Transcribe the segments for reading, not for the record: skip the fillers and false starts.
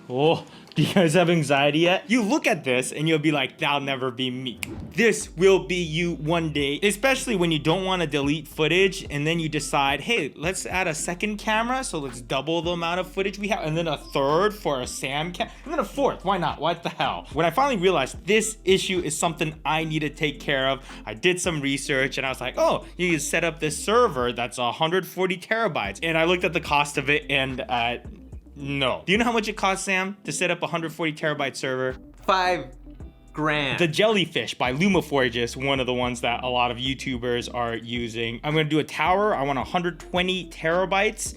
Oh, do you guys have anxiety yet? You look at this and you'll be like, that'll never be me. This will be you one day, especially when you don't want to delete footage and then you decide, hey, let's add a second camera, so let's double the amount of footage we have, and then a third for a Sam cam, and then a fourth. Why not? What the hell? When I finally realized this issue is something I need to take care of, I did some research and I was like, oh, you can set up this server that's 140 terabytes. And I looked at the cost of it and no. Do you know how much it costs, Sam, to set up a 140 terabyte server? $5,000. The Jellyfish by LumaForge, one of the ones that a lot of YouTubers are using. I'm gonna do a tower. I want 120 terabytes.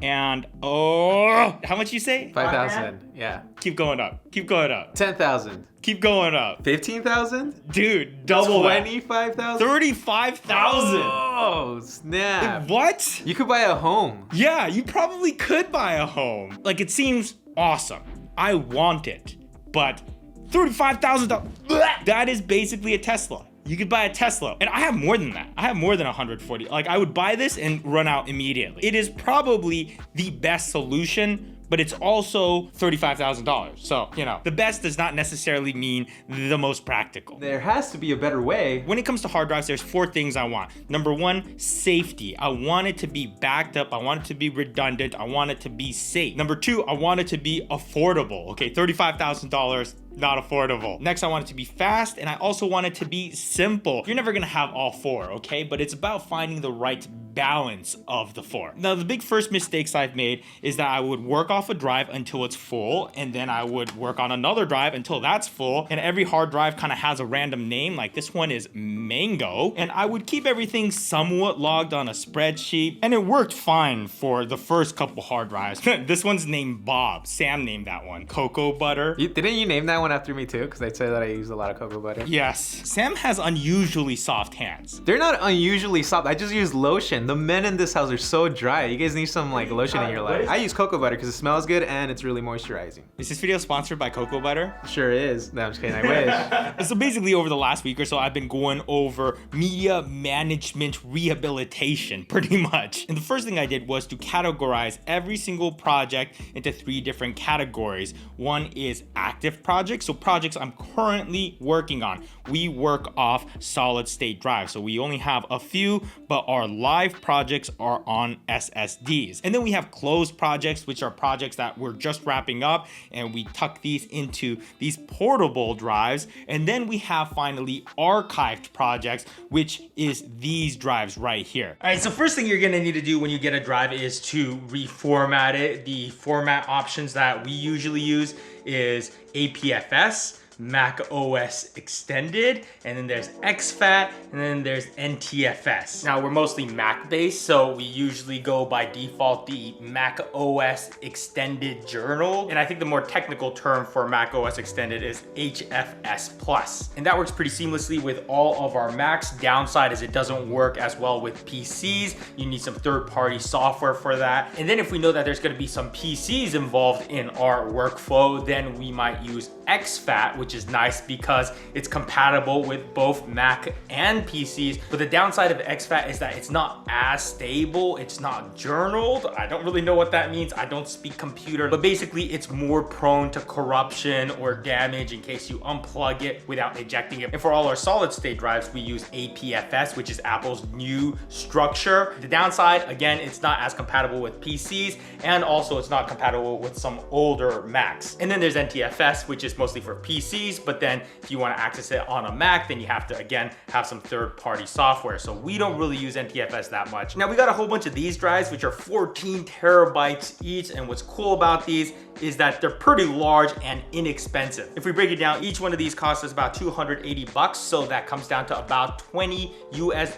And oh, how much you say? 5,000. Yeah. Keep going up. Keep going up. 10,000. Keep going up. 15,000? Dude, double that. 25,000? 35,000. Oh, snap. What? You could buy a home. Yeah, you probably could buy a home. Like, it seems awesome. I want it, but $35,000. That is basically a Tesla. You could buy a Tesla. And I have more than that. I have more than 140. Like, I would buy this and run out immediately. It is probably the best solution, but it's also $35,000. So, you know, the best does not necessarily mean the most practical. There has to be a better way. When it comes to hard drives, there's 4 things I want. Number 1, safety. I want it to be backed up. I want it to be redundant. I want it to be safe. Number 2, I want it to be affordable. Okay, $35,000, not affordable. Next, I want it to be fast, and I also want it to be simple. You're never gonna have all 4, okay? But it's about finding the right balance of the 4. Now, the big first mistakes I've made is that I would work off a drive until it's full, and then I would work on another drive until that's full, and every hard drive kind of has a random name, like this one is Mango, and I would keep everything somewhat logged on a spreadsheet, and it worked fine for the first couple hard drives. This one's named Bob. Sam named that one. Cocoa Butter. Didn't you name that one after me too? Because they say that I use a lot of cocoa butter. Yes. Sam has unusually soft hands. They're not unusually soft. I just use lotion. The men in this house are so dry. You guys need some like lotion in your life. I use cocoa butter because it smells good and it's really moisturizing. Is this video sponsored by Cocoa Butter? Sure is. No, I'm just kidding. I wish. So basically over the last week or so, I've been going over media management rehabilitation, pretty much. And the first thing I did was to categorize every single project into 3 different categories. One is active projects, so projects I'm currently working on. We work off solid state drives, so we only have a few, but our live projects are on SSDs. And then we have closed projects, which are projects that we're just wrapping up, and we tuck these into these portable drives. And then we have finally archived projects, which is these drives right here. All right, so first thing you're gonna need to do when you get a drive is to reformat it. The format options that we usually use is APFS, Mac OS Extended, and then there's exFAT, and then there's NTFS. Now we're mostly Mac based, so we usually go by default the Mac OS Extended Journal, and I think the more technical term for Mac OS Extended is HFS Plus, and that works pretty seamlessly with all of our Macs. Downside is it doesn't work as well with PCs. You need some third-party software for that, and then if we know that there's going to be some PCs involved in our workflow, then we might use exFAT, which is nice because it's compatible with both Mac and PCs. But the downside of exFAT is that it's not as stable. It's not journaled. I don't really know what that means. I don't speak computer, but basically it's more prone to corruption or damage in case you unplug it without ejecting it. And for all our solid state drives, we use APFS, which is Apple's new structure. The downside, again, it's not as compatible with PCs, and also it's not compatible with some older Macs. And then there's NTFS, which is mostly for PCs, but then if you want to access it on a Mac, then you have to, again, have some third-party software. So we don't really use NTFS that much. Now we got a whole bunch of these drives, which are 14 terabytes each. And what's cool about these is that they're pretty large and inexpensive. If we break it down, each one of these costs us about 280 bucks. So that comes down to about $20 US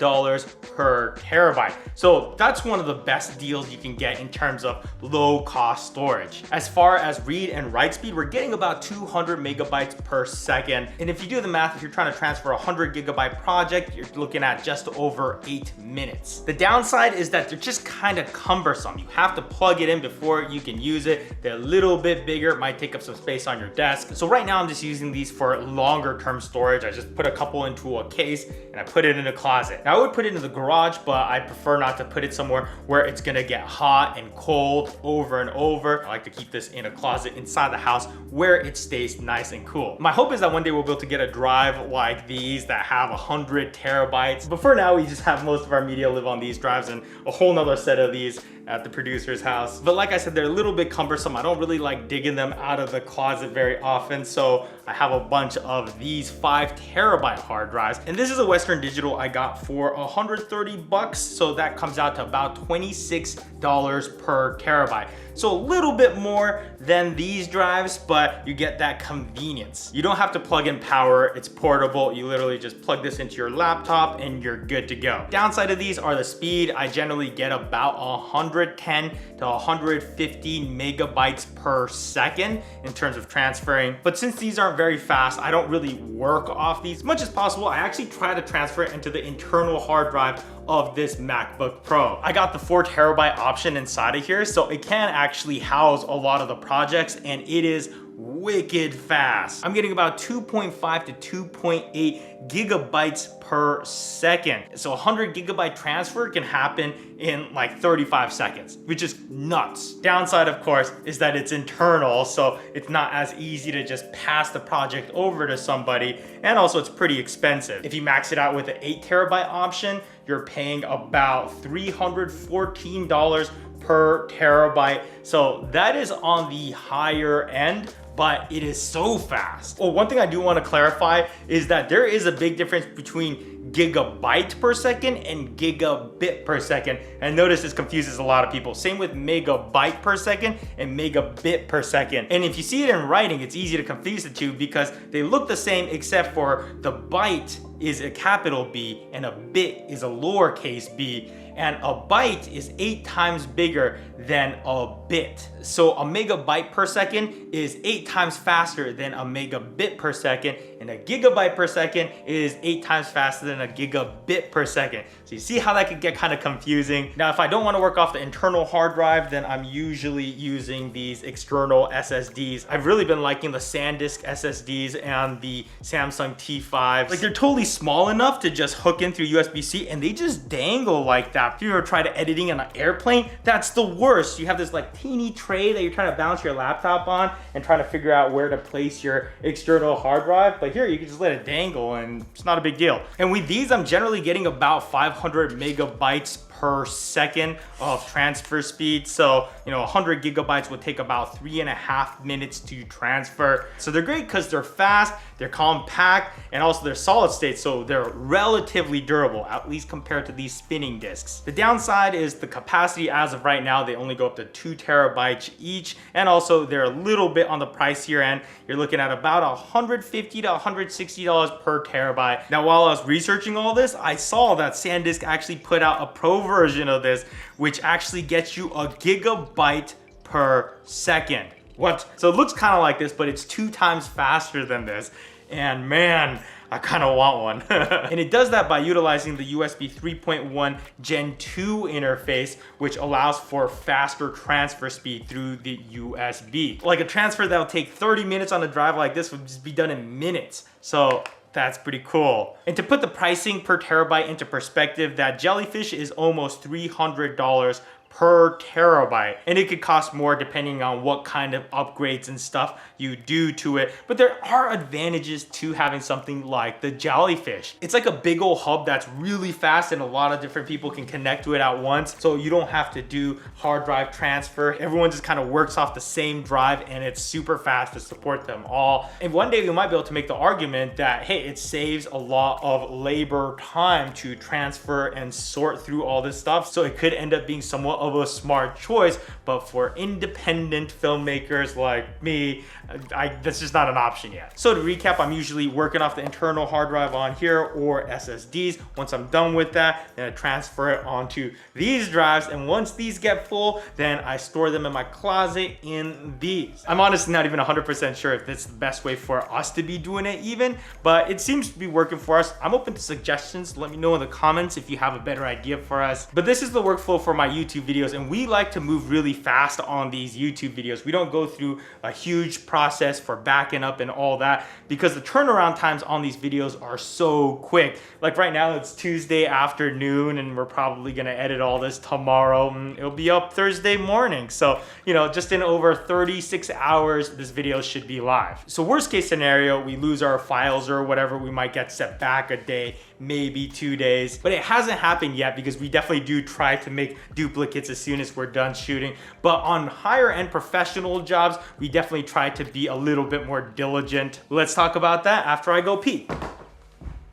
per terabyte. So that's one of the best deals you can get in terms of low cost storage. As far as read and write speed, we're getting about 200 megabytes per second. And if you do the math, if you're trying to transfer a 100 gigabyte project, you're looking at just over 8 minutes. The downside is that they're just kind of cumbersome. You have to plug it in before you can use it. They're a little bit bigger, it might take up some space on your desk. So right now I'm just using these for longer term storage. I just put a couple into a case and I put it in a closet. Now I would put it in the garage, but I prefer not to put it somewhere where it's gonna get hot and cold over and over. I like to keep this in a closet inside the house where it stays nice and cool. My hope is that one day we'll be able to get a drive like these that have 100 terabytes. But for now, we just have most of our media live on these drives and a whole nother set of these at the producer's house. But like I said, they're a little bit cumbersome. I don't really like digging them out of the closet very often. So I have a bunch of these 5 terabyte hard drives. And this is a Western Digital I got for 130 bucks. So that comes out to about $26 per terabyte. So a little bit more than these drives, but you get that convenience. You don't have to plug in power, it's portable. You literally just plug this into your laptop and you're good to go. Downside of these are the speed. I generally get about 110 to 150 megabytes per second in terms of transferring. But since these aren't very fast, I don't really work off these as much as possible. I actually try to transfer it into the internal hard drive of this MacBook Pro. I got the 4 terabyte option inside of here, so it can actually house a lot of the projects and it is wicked fast. I'm getting about 2.5 to 2.8 gigabytes per second. So 100 gigabyte transfer can happen in like 35 seconds, which is nuts. Downside, of course, is that it's internal, so it's not as easy to just pass the project over to somebody. And also it's pretty expensive. If you max it out with an 8 terabyte option, you're paying about $314 per terabyte. So that is on the higher end, but it is so fast. Well, one thing I do want to clarify is that there is a big difference between gigabyte per second and gigabit per second. And notice this confuses a lot of people. Same with megabyte per second and megabit per second. And if you see it in writing, it's easy to confuse the two because they look the same except for the byte is a capital B and a bit is a lowercase b. And a byte is 8 times bigger than a bit. So a megabyte per second is 8 times faster than a megabit per second, and a gigabyte per second is 8 times faster than a gigabit per second. So you see how that could get kind of confusing. Now, if I don't want to work off the internal hard drive, then I'm usually using these external SSDs. I've really been liking the SanDisk SSDs and the Samsung T5s. Like, they're totally small enough to just hook in through USB-C and they just dangle like that. If you ever tried editing on an airplane, that's the worst. You have this like teeny tray that you're trying to balance your laptop on and trying to figure out where to place your external hard drive. But here you can just let it dangle and it's not a big deal. And with these, I'm generally getting about 500 megabytes per second of transfer speed. So, 100 gigabytes would take about 3.5 minutes to transfer. So they're great because they're fast, they're compact, and also they're solid state. So they're relatively durable, at least compared to these spinning disks. The downside is the capacity. As of right now, they only go up to 2 terabytes each. And also they're a little bit on the pricier end. You're looking at about $150 to $160 per terabyte. Now, while I was researching all this, I saw that SanDisk actually put out a pro version of this, which actually gets you a gigabyte per second. What? So it looks kind of like this, but it's 2 times faster than this. And man, I kind of want one. And it does that by utilizing the USB 3.1 Gen 2 interface, which allows for faster transfer speed through the USB. Like a transfer that'll take 30 minutes on a drive like this would just be done in minutes. So that's pretty cool. And to put the pricing per terabyte into perspective, that Jellyfish is almost $300 per terabyte, and it could cost more depending on what kind of upgrades and stuff you do to it. But there are advantages to having something like the Jellyfish. It's like a big old hub that's really fast and a lot of different people can connect to it at once, so you don't have to do hard drive transfer. Everyone just kind of works off the same drive and it's super fast to support them all. And one day we might be able to make the argument that, hey, it saves a lot of labor time to transfer and sort through all this stuff, so it could end up being somewhat of a smart choice, but for independent filmmakers like me, that's just not an option yet. So to recap, I'm usually working off the internal hard drive on here or SSDs. Once I'm done with that, then I transfer it onto these drives, and once these get full, then I store them in my closet in these. I'm honestly not even 100% sure if this is the best way for us to be doing it even, but it seems to be working for us. I'm open to suggestions. Let me know in the comments if you have a better idea for us. But this is the workflow for my YouTube videos, and we like to move really fast on these YouTube videos. We don't go through a huge process for backing up and all that because the turnaround times on these videos are so quick. Like right now it's Tuesday afternoon and we're probably gonna edit all this tomorrow and it'll be up Thursday morning. So, you know, just in over 36 hours, this video should be live. So worst case scenario, we lose our files or whatever, we might get set back a day, maybe 2 days, but it hasn't happened yet because we definitely do try to make duplicates as soon as we're done shooting. But on higher end professional jobs, we definitely try to be a little bit more diligent. Let's talk about that after I go pee.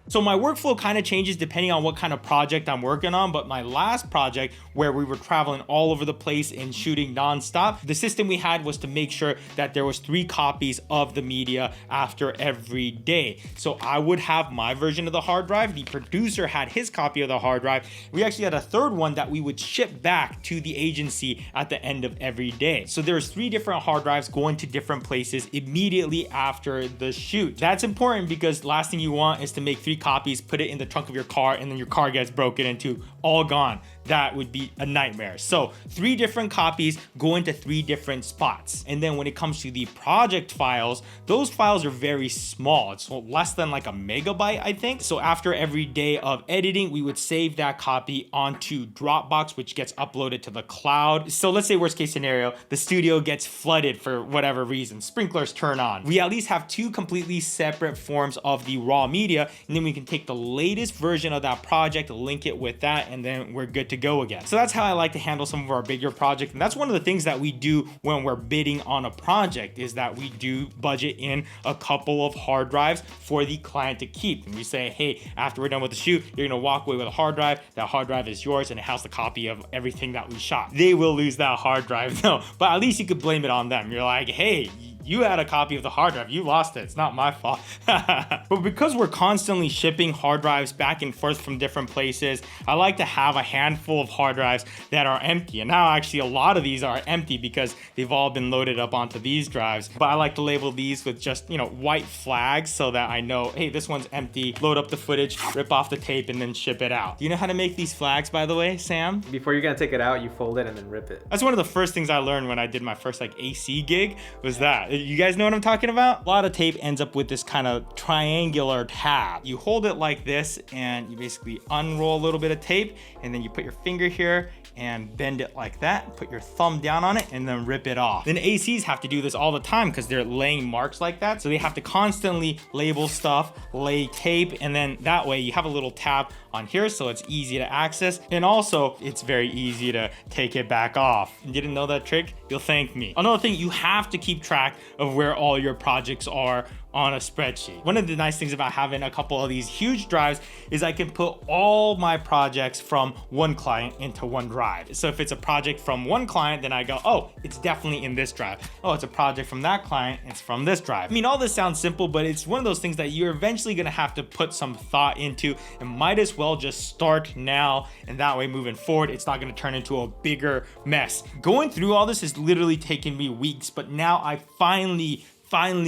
So my workflow kind of changes depending on what kind of project I'm working on, but my last project where we were traveling all over the place and shooting nonstop, the system we had was to make sure that there was 3 copies of the media after every day. So I would have my version of the hard drive, the producer had his copy of the hard drive. We actually had a third one that we would ship back to the agency at the end of every day. So there's 3 different hard drives going to different places immediately after the shoot. That's important because last thing you want is to make 3 copies, put it in the trunk of your car, and then your car gets broken into, all gone. That would be a nightmare. So 3 different copies go into 3 different spots. And then when it comes to the project files, those files are very small. It's less than like a megabyte, I think. So after every day of editing, we would save that copy onto Dropbox, which gets uploaded to the cloud. So let's say worst case scenario, the studio gets flooded for whatever reason, sprinklers turn on. We at least have 2 completely separate forms of the raw media, and then we can take the latest version of that project, link it with that, and then we're good to go again. So that's how I like to handle some of our bigger projects. And that's one of the things that we do when we're bidding on a project, is that we do budget in a couple of hard drives for the client to keep. And we say, hey, after we're done with the shoot, you're gonna walk away with a hard drive. That hard drive is yours and it has the copy of everything that we shot. They will lose that hard drive though, but at least you could blame it on them. You're like, hey, you had a copy of the hard drive, you lost it, it's not my fault. But because we're constantly shipping hard drives back and forth from different places, I like to have a handful of hard drives that are empty. And now actually a lot of these are empty because they've all been loaded up onto these drives. But I like to label these with just, you know, white flags so that I know, hey, this one's empty, load up the footage, rip off the tape, and then ship it out. Do you know how to make these flags, by the way, Sam? Before you're gonna take it out, you fold it and then rip it. That's one of the first things I learned when I did my first like AC gig, was that. You guys know what I'm talking about? A lot of tape ends up with this kind of triangular tab. You hold it like this and you basically unroll a little bit of tape, and then you put your finger here and bend it like that, put your thumb down on it, and then rip it off. Then ACs have to do this all the time because they're laying marks like that. So they have to constantly label stuff, lay tape, and then that way you have a little tab on here so it's easy to access. And also it's very easy to take it back off. You didn't know that trick? You'll thank me. Another thing, you have to keep track of where all your projects are on a spreadsheet. One of the nice things about having a couple of these huge drives is I can put all my projects from one client into one drive. So if it's a project from one client, then I go, oh, it's definitely in this drive. Oh, it's a project from that client, it's from this drive. I mean, all this sounds simple, but it's one of those things that you're eventually gonna have to put some thought into, and might as well just start now, and that way moving forward, it's not gonna turn into a bigger mess. Going through all this has literally taken me weeks, but now I finally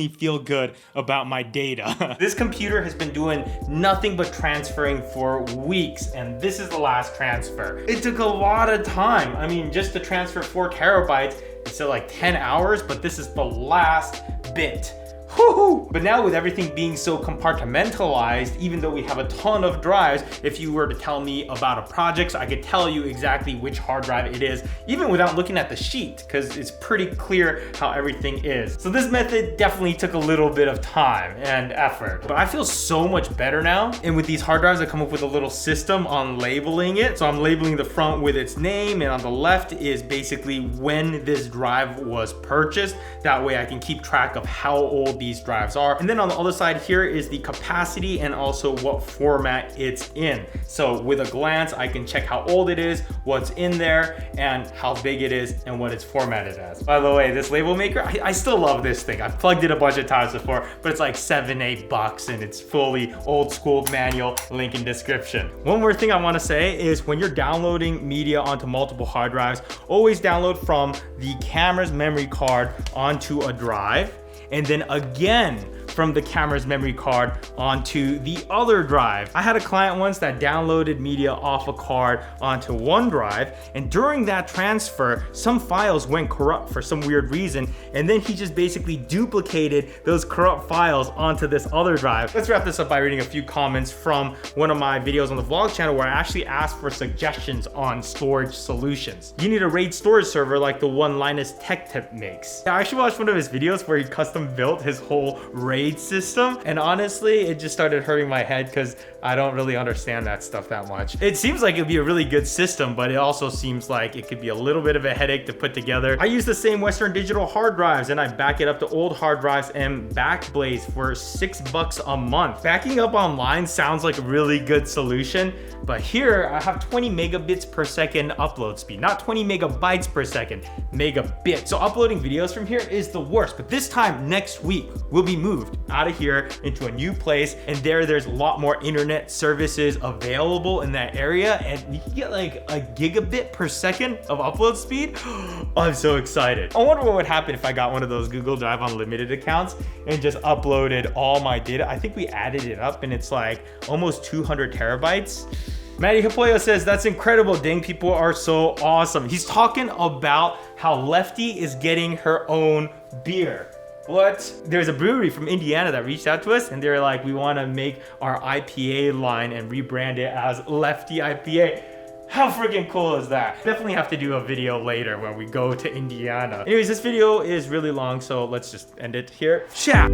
feel good about my data. This computer has been doing nothing but transferring for weeks, and this is the last transfer. It took a lot of time. I mean, just to transfer 4 terabytes, it's like 10 hours, but this is the last bit. Woohoo! But now with everything being so compartmentalized, even though we have a ton of drives, if you were to tell me about a project, so I could tell you exactly which hard drive it is, even without looking at the sheet, because it's pretty clear how everything is. So this method definitely took a little bit of time and effort, but I feel so much better now. And with these hard drives, I come up with a little system on labeling it. So I'm labeling the front with its name, and on the left is basically when this drive was purchased. That way I can keep track of how old the these drives are. And then on the other side here is the capacity and also what format it's in. So with a glance, I can check how old it is, what's in there, and how big it is, and what it's formatted as. By the way, this label maker, I still love this thing. I've plugged it a bunch of times before, but it's like $7-8 and it's fully old school manual, link in description. One more thing I wanna say is when you're downloading media onto multiple hard drives, always download from the camera's memory card onto a drive, and then again from the camera's memory card onto the other drive. I had a client once that downloaded media off a card onto OneDrive, and during that transfer, some files went corrupt for some weird reason, and then he just basically duplicated those corrupt files onto this other drive. Let's wrap this up by reading a few comments from one of my videos on the vlog channel where I actually asked for suggestions on storage solutions. You need a RAID storage server like the one Linus Tech Tip makes. I actually watched one of his videos where he custom built his whole RAID system, and honestly it just started hurting my head because I don't really understand that stuff that much. It seems like it'd be a really good system, but it also seems like it could be a little bit of a headache to put together. I use the same Western Digital hard drives and I back it up to old hard drives and Backblaze for $6 a month. Backing up online sounds like a really good solution, but here I have 20 megabits per second upload speed, not 20 megabytes per second, megabits. So uploading videos from here is the worst, but this time next week we'll be moved out of here into a new place, and there's a lot more internet services available in that area, and you can get like a gigabit per second of upload speed. I'm so excited. I wonder what would happen if I got one of those Google Drive Unlimited accounts and just uploaded all my data. I think we added it up and it's like almost 200 terabytes. Matty Hipoyo says, that's incredible, Ding. People are so awesome. He's talking about how Lefty is getting her own beer. What? There's a brewery from Indiana that reached out to us and they're like, we want to make our IPA line and rebrand it as Lefty IPA. How freaking cool is that? Definitely have to do a video later when we go to Indiana. Anyways, this video is really long, so let's just end it here. Ciao.